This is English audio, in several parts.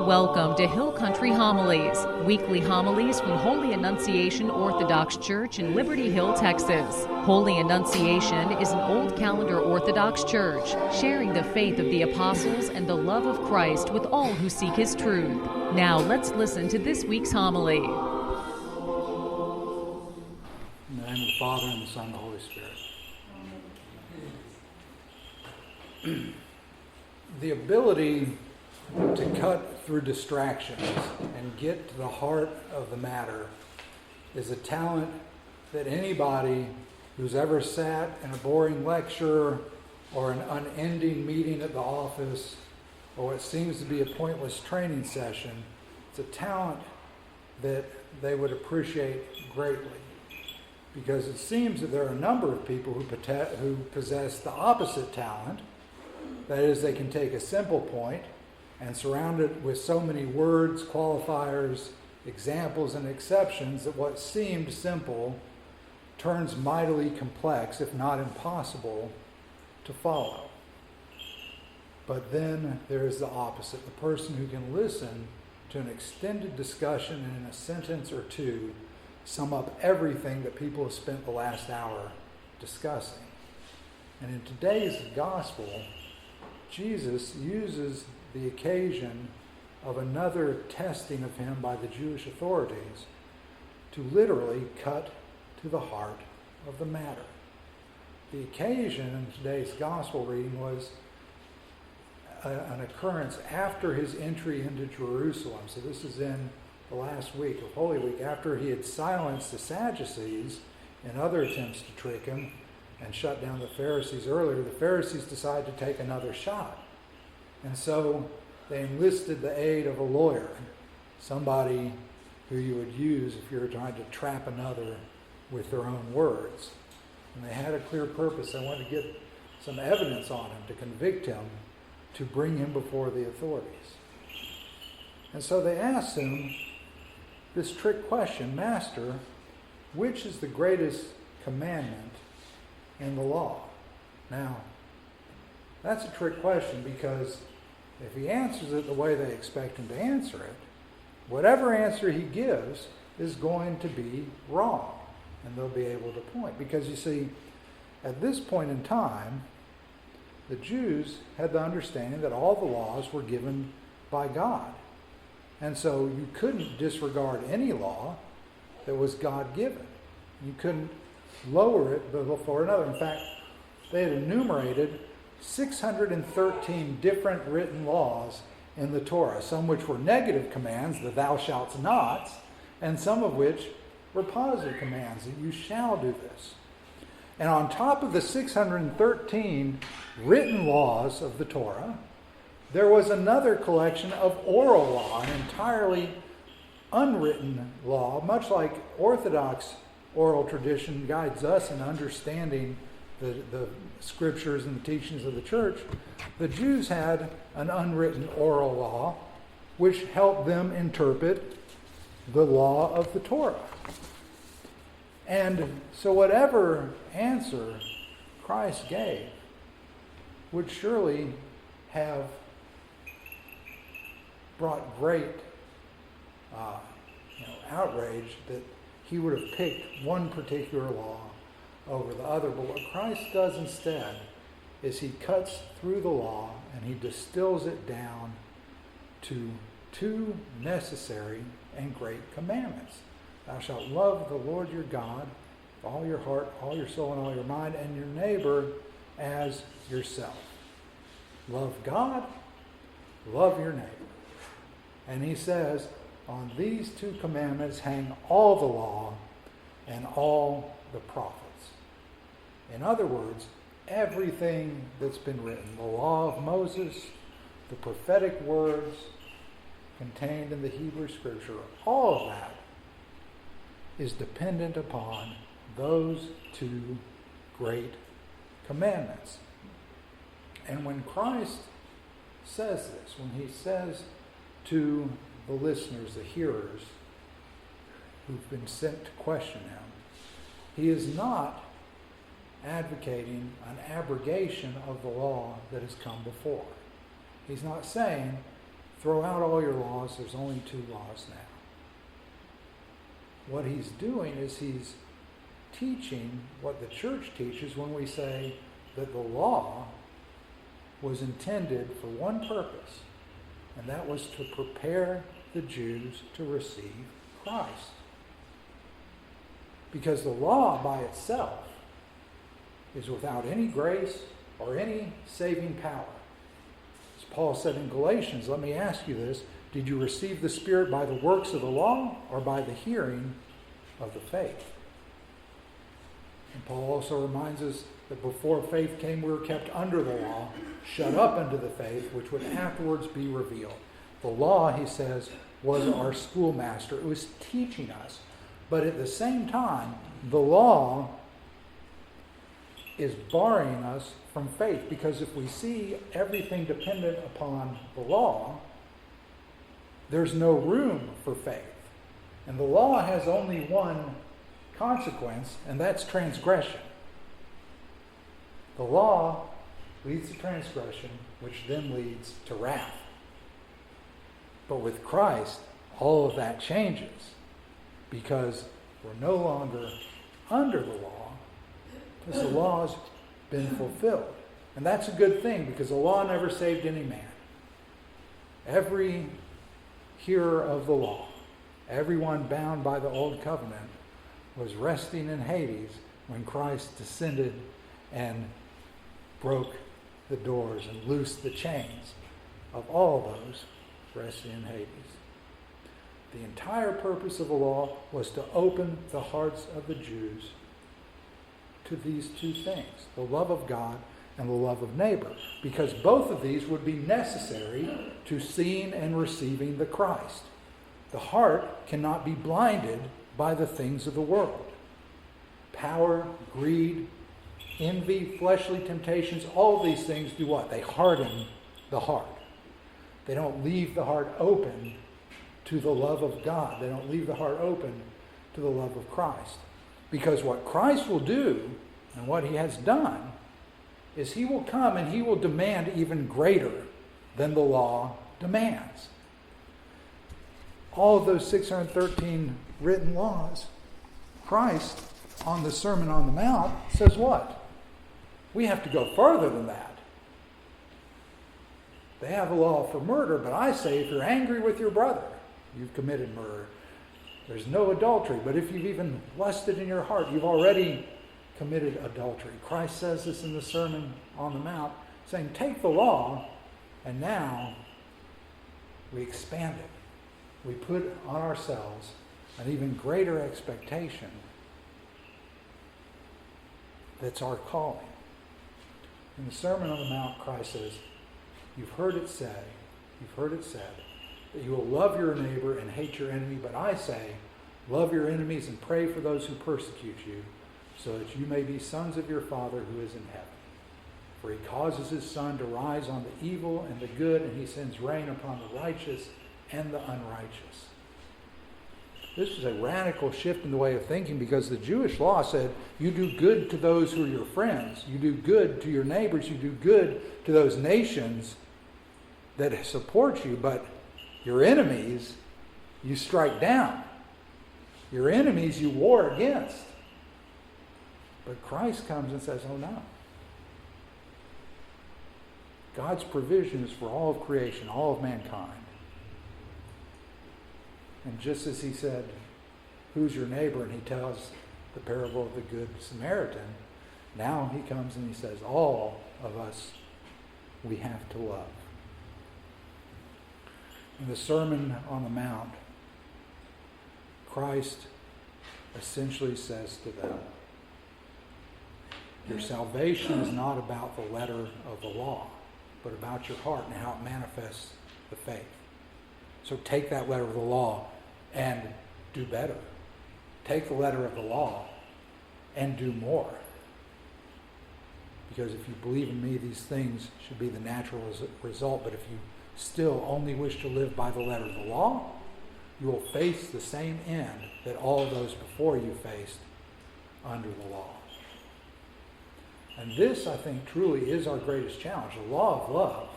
Welcome to Hill Country Homilies, weekly homilies from Holy Annunciation Orthodox Church in Liberty Hill, Texas. Holy Annunciation is an old calendar Orthodox church, sharing the faith of the apostles and the love of Christ with all who seek his truth. Now let's listen to this week's homily. In the name of the Father, and the Son, and the Holy Spirit. The ability to cut through distractions and get to the heart of the matter is a talent that anybody who's ever sat in a boring lecture or an unending meeting at the office or what seems to be a pointless training session, it's a talent that they would appreciate greatly. Because it seems that there are a number of people who possess the opposite talent. That is, they can take a simple point and surround it with so many words, qualifiers, examples, and exceptions that what seemed simple turns mightily complex, if not impossible, to follow. But then there is the opposite, the person who can listen to an extended discussion and in a sentence or two sum up everything that people have spent the last hour discussing. And in today's gospel, Jesus uses the occasion of another testing of him by the Jewish authorities to literally cut to the heart of the matter. The occasion in today's gospel reading was an occurrence after his entry into Jerusalem. So this is in the last week of Holy Week, after he had silenced the Sadducees in other attempts to trick him and shut down the Pharisees earlier. The Pharisees decided to take another shot. And so they enlisted the aid of a lawyer, somebody who you would use if you were trying to trap another with their own words. And they had a clear purpose. They wanted to get some evidence on him, to convict him, to bring him before the authorities. And so they asked him this trick question, Master, which is the greatest commandment in the law? Now, that's a trick question, because if he answers it the way they expect him to answer it, whatever answer he gives is going to be wrong, and they'll be able to point. Because you see, at this point in time, the Jews had the understanding that all the laws were given by God. And so you couldn't disregard any law that was God-given. You couldn't lower it before another. In fact, they had enumerated 613 different written laws in the Torah, some which were negative commands, the thou shalt nots, and some of which were positive commands, that you shall do this. And on top of the 613 written laws of the Torah, there was another collection of oral law, an entirely unwritten law, much like Orthodox oral tradition guides us in understanding the scriptures and the teachings of the church. The Jews had an unwritten oral law which helped them interpret the law of the Torah. And so whatever answer Christ gave would surely have brought great outrage that he would have picked one particular law over the other. But what Christ does instead is he cuts through the law and he distills it down to two necessary and great commandments. Thou shalt love the Lord your God with all your heart, all your soul, and all your mind, and your neighbor as yourself. Love God, love your neighbor. And he says, on these two commandments hang all the law and all the prophets. In other words, everything that's been written, the law of Moses, the prophetic words contained in the Hebrew Scripture, all of that is dependent upon those two great commandments. And when Christ says this, when he says to the listeners, the hearers, who've been sent to question him, he is not advocating an abrogation of the law that has come before. He's not saying throw out all your laws, there's only 2 laws now. What he's doing is he's teaching what the church teaches when we say that the law was intended for one purpose, and that was to prepare the Jews to receive Christ. Because the law by itself is without any grace or any saving power. As Paul said in Galatians, let me ask you this, did you receive the Spirit by the works of the law or by the hearing of the faith? And Paul also reminds us that before faith came, we were kept under the law, shut up unto the faith, which would afterwards be revealed. The law, he says, was our schoolmaster. It was teaching us. But at the same time, the law is barring us from faith, because if we see everything dependent upon the law, there's no room for faith. And the law has only one consequence, and that's transgression. The law leads to transgression, which then leads to wrath. But with Christ, all of that changes, because we're no longer under the law, because the law has been fulfilled. And that's a good thing, because the law never saved any man. Every hearer of the law, everyone bound by the old covenant, was resting in Hades when Christ descended and broke the doors and loosed the chains of all those resting in Hades. The entire purpose of the law was to open the hearts of the Jews to these 2 things, the love of God and the love of neighbor, because both of these would be necessary to seeing and receiving the Christ. The heart cannot be blinded by the things of the world. Power, greed, envy, fleshly temptations, all of these things do what? They harden the heart. They don't leave the heart open to the love of God. They don't leave the heart open to the love of Christ. Because what Christ will do, and what he has done, is he will come and he will demand even greater than the law demands. All of those 613 written laws, Christ, on the Sermon on the Mount, says what? We have to go further than that. They have a law for murder, but I say if you're angry with your brother, you've committed murder. There's no adultery, but if you've even lusted in your heart, you've already committed adultery. Christ says this in the Sermon on the Mount, saying, take the law, and now we expand it. We put on ourselves an even greater expectation that's our calling. In the Sermon on the Mount, Christ says, you've heard it said, that you will love your neighbor and hate your enemy, but I say, love your enemies and pray for those who persecute you, so that you may be sons of your Father who is in heaven. For he causes his sun to rise on the evil and the good, and he sends rain upon the righteous and the unrighteous. This is a radical shift in the way of thinking, because the Jewish law said, you do good to those who are your friends, you do good to your neighbors, you do good to those nations that support you, but your enemies you strike down. Your enemies you war against. But Christ comes and says, oh no. God's provision is for all of creation, all of mankind. And just as he said, who's your neighbor? And he tells the parable of the Good Samaritan, now he comes and he says, all of us we have to love. In the Sermon on the Mount, Christ essentially says to them, your salvation is not about the letter of the law, but about your heart and how it manifests the faith. So take that letter of the law and do better. Take the letter of the law and do more. Because if you believe in me, these things should be the natural result. But if you still only wish to live by the letter of the law, you will face the same end that all those before you faced under the law. And this, I think, truly is our greatest challenge. The law of love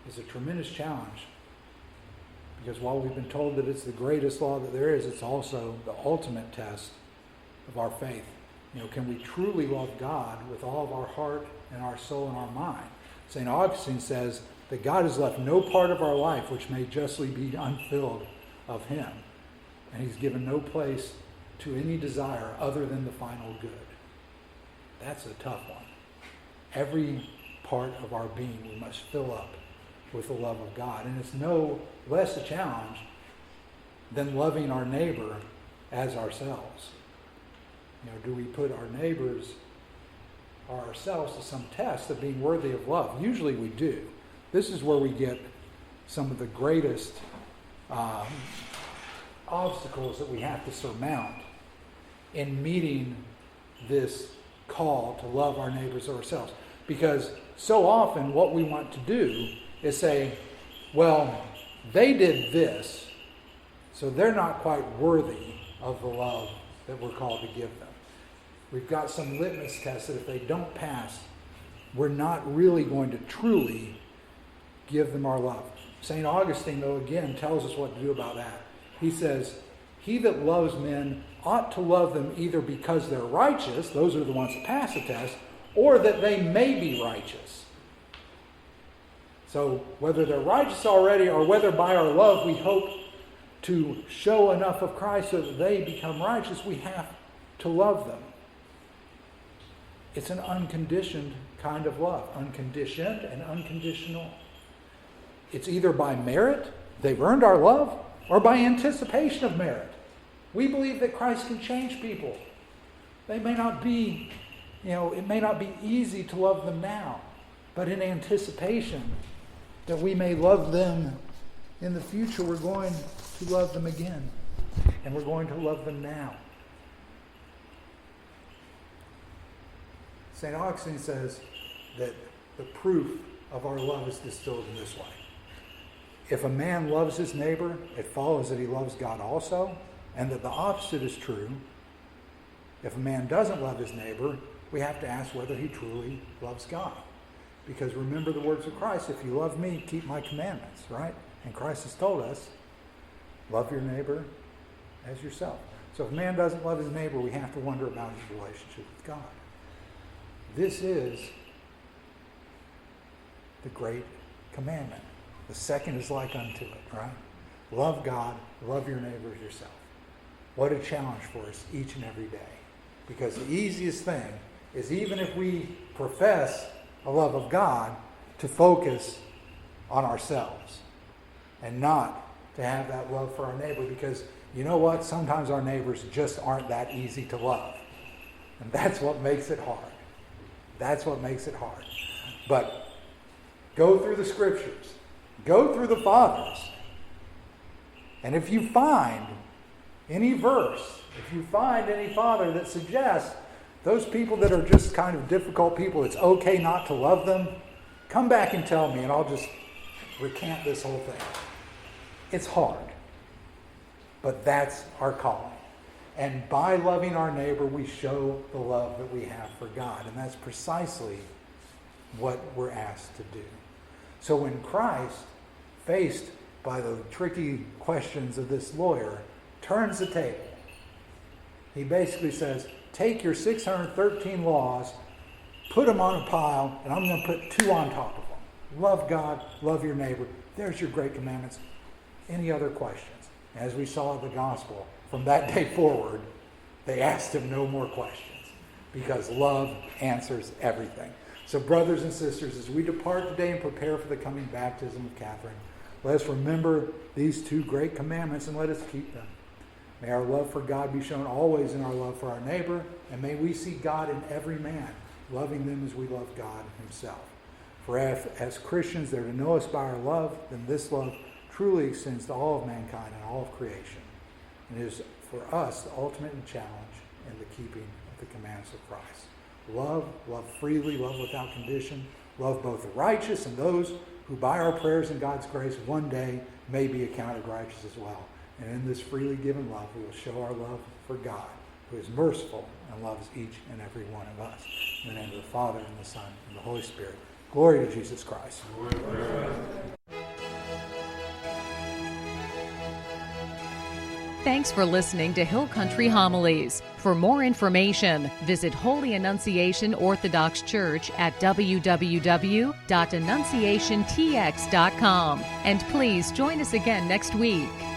is a tremendous challenge Because while we've been told that it's the greatest law that there is, it's also the ultimate test of our faith. Can we truly love God with all of our heart and our soul and our mind? St. Augustine says that God has left no part of our life which may justly be unfilled of him. And he's given no place to any desire other than the final good. That's a tough one. Every part of our being we must fill up with the love of God. And it's no less a challenge than loving our neighbor as ourselves. Do we put our neighbors or ourselves to some test of being worthy of love? Usually we do. This is where we get some of the greatest obstacles that we have to surmount in meeting this call to love our neighbors or ourselves. Because so often what we want to do is say, well, they did this, so they're not quite worthy of the love that we're called to give them. We've got some litmus tests that if they don't pass, we're not really going to truly give them our love. St. Augustine, though, again, tells us what to do about that. He says, he that loves men ought to love them either because they're righteous, those are the ones that pass the test, or that they may be righteous. So whether they're righteous already or whether by our love we hope to show enough of Christ so that they become righteous, we have to love them. It's an unconditioned kind of love. Unconditioned and unconditional. It's either by merit, they've earned our love, or by anticipation of merit. We believe that Christ can change people. They may not be, it may not be easy to love them now, but in anticipation that we may love them in the future, we're going to love them again. And we're going to love them now. St. Augustine says that the proof of our love is distilled in this way. If a man loves his neighbor, it follows that he loves God also, and that the opposite is true. If a man doesn't love his neighbor, we have to ask whether he truly loves God. Because remember the words of Christ, if you love me, keep my commandments, right? And Christ has told us, love your neighbor as yourself. So if a man doesn't love his neighbor, we have to wonder about his relationship with God. This is the great commandment. The second is like unto it, right? Love God, love your neighbor as yourself. What a challenge for us each and every day. Because the easiest thing is, even if we profess a love of God, to focus on ourselves and not to have that love for our neighbor. Because you know what? Sometimes our neighbors just aren't that easy to love. And that's what makes it hard. That's what makes it hard. But go through the scriptures. Go through the fathers. And if you find any verse, if you find any father that suggests those people that are just kind of difficult people, it's okay not to love them, come back and tell me and I'll just recant this whole thing. It's hard. But that's our calling. And by loving our neighbor, we show the love that we have for God. And that's precisely what we're asked to do. So when Christ, faced by the tricky questions of this lawyer, turns the table, he basically says, take your 613 laws, put them on a pile, and I'm going to put 2 on top of them. Love God, love your neighbor. There's your great commandments. Any other questions? As we saw in the gospel, from that day forward, they asked him no more questions, because love answers everything. So brothers and sisters, as we depart today and prepare for the coming baptism of Catherine, let us remember these 2 great commandments and let us keep them. May our love for God be shown always in our love for our neighbor, and may we see God in every man, loving them as we love God himself. For if, as Christians, they're to know us by our love, then this love truly extends to all of mankind and all of creation, and is for us the ultimate challenge in the keeping of the commands of Christ. Love freely, love without condition, love both the righteous and those who by our prayers and God's grace one day may be accounted righteous as well. And in this freely given love, we will show our love for God, who is merciful and loves each and every one of us. In the name of the Father, and the Son, and the Holy Spirit. Glory to Jesus Christ. Glory. Thanks for listening to Hill Country Homilies. For more information, visit Holy Annunciation Orthodox Church at www.annunciationtx.com. And please join us again next week.